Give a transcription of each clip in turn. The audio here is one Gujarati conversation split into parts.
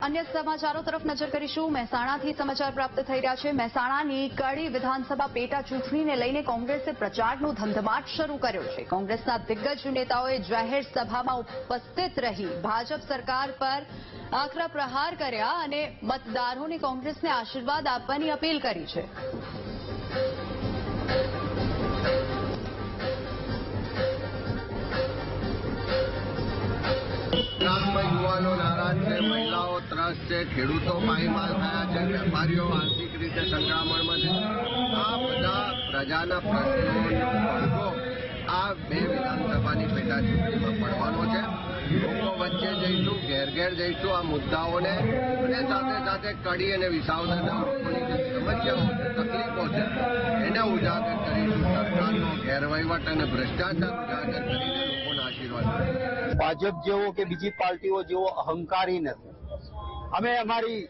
अन्य समाचारों तरफ नजर करीशुं। મહેસાણાથી સમાચાર પ્રાપ્ત થઈ રહ્યા છે। મહેસાણાની કડી વિધાનસભા પેટા ચૂંટણીને લઈને કોંગ્રેસે પ્રચારનો ધમધમાટ શરૂ કર્યો છે। કોંગ્રેસના દિગ્ગજ નેતાઓએ જાહેર સભામાં ઉપસ્થિત રહી ભાજપ સરકાર પર આકરા પ્રહાર કર્યા અને મતદારોને કોંગ્રેસને આશીર્વાદ આપવાની અપીલ કરી છે। ગુજરાતમાં યુવાનો નારાજ છે, મહિલાઓ ત્રસ્ત છે, ખેડૂતો પાયમાલ થયા છે, વેપારીઓ આર્થિક રીતે સંકળામણમાં છે। આ બધા પ્રજાના પ્રશ્નોનો પડઘો આ બે વિધાનસભાની પેટા ચૂંટણીમાં પડવાનો છે। લોકો વચ્ચે જઈશું, ઘેર ઘેર જઈશું, આ મુદ્દાઓને અને સાથે સાથે કડી અને વિસાવદરના લોકોની જે સમસ્યાઓ છે, તકલીફો છે, એને ઉજાગર કરીશું। સરકારનો ગેરવહીવટ અને ભ્રષ્ટાચાર ઉજાગર કરીને લોકોના આશીર્વાદ કરીશું। ભાજપ જેવો કે બીજી પાર્ટીઓ જેવો અહંકારી નથી। અમે અમારી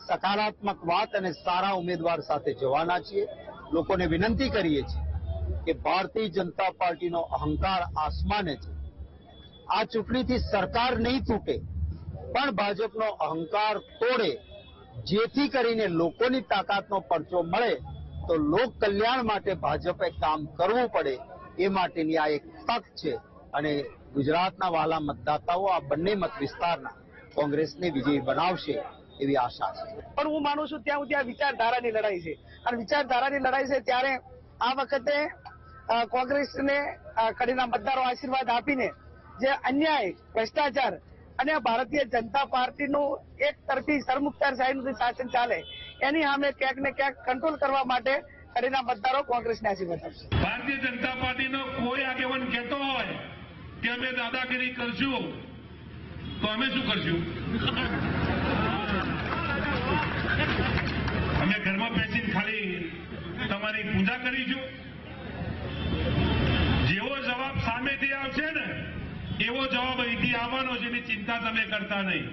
સકારાત્મક વાત અને સારા ઉમેદવાર સાથે જવાના છીએ। લોકોને વિનંતી કરીએ છીએ કે ભારતીય જનતા પાર્ટીનો અહંકાર આસમાને છે। આ ચૂંટણીથી સરકાર નહીં તૂટે પણ ભાજપનો અહંકાર તોડે, જેથી કરીને લોકોની તાકાતનો પરચો મળે તો લોક કલ્યાણ માટે ભાજપે કામ કરવું પડે, એ માટેની આ એક તક છે અને ગુજરાતના વાલા મતદાતાઓ આ બંને મત વિસ્તારના કોંગ્રેસને વિજયી બનાવશે એવી આશા છે। પણ હું માનું છું ત્યાં સુધી આ વિચારધારાની લડાઈ છે અને વિચારધારાની લડાઈ છે ત્યારે આ વખતે કોંગ્રેસને કડીના મતદારો આશીર્વાદ આપીને જે અન્યાય, ભ્રષ્ટાચાર અને ભારતીય જનતા પાર્ટીનું એક તરફી સરમુખત્યારશાહીનું શાસન ચાલે એની સામે ક્યાંક ને ક્યાંક કંટ્રોલ કરવા માટે કડીના મતદારો કોંગ્રેસને આશીર્વાદ આપશે। ભારતીય જનતા પાર્ટીનો કોઈ આગેવાન કહેતો હોય કે અમે દાદાગીરી કરશું તો અમે શું કરશું? અમે ઘરમાં બેસીને ખાલી તમારી પૂજા કરીશું? જેવો જવાબ સામેથી આવશે ને એવો જવાબ અહીંથી આવવાનો છે, એની ચિંતા તમે કરતા નહીં।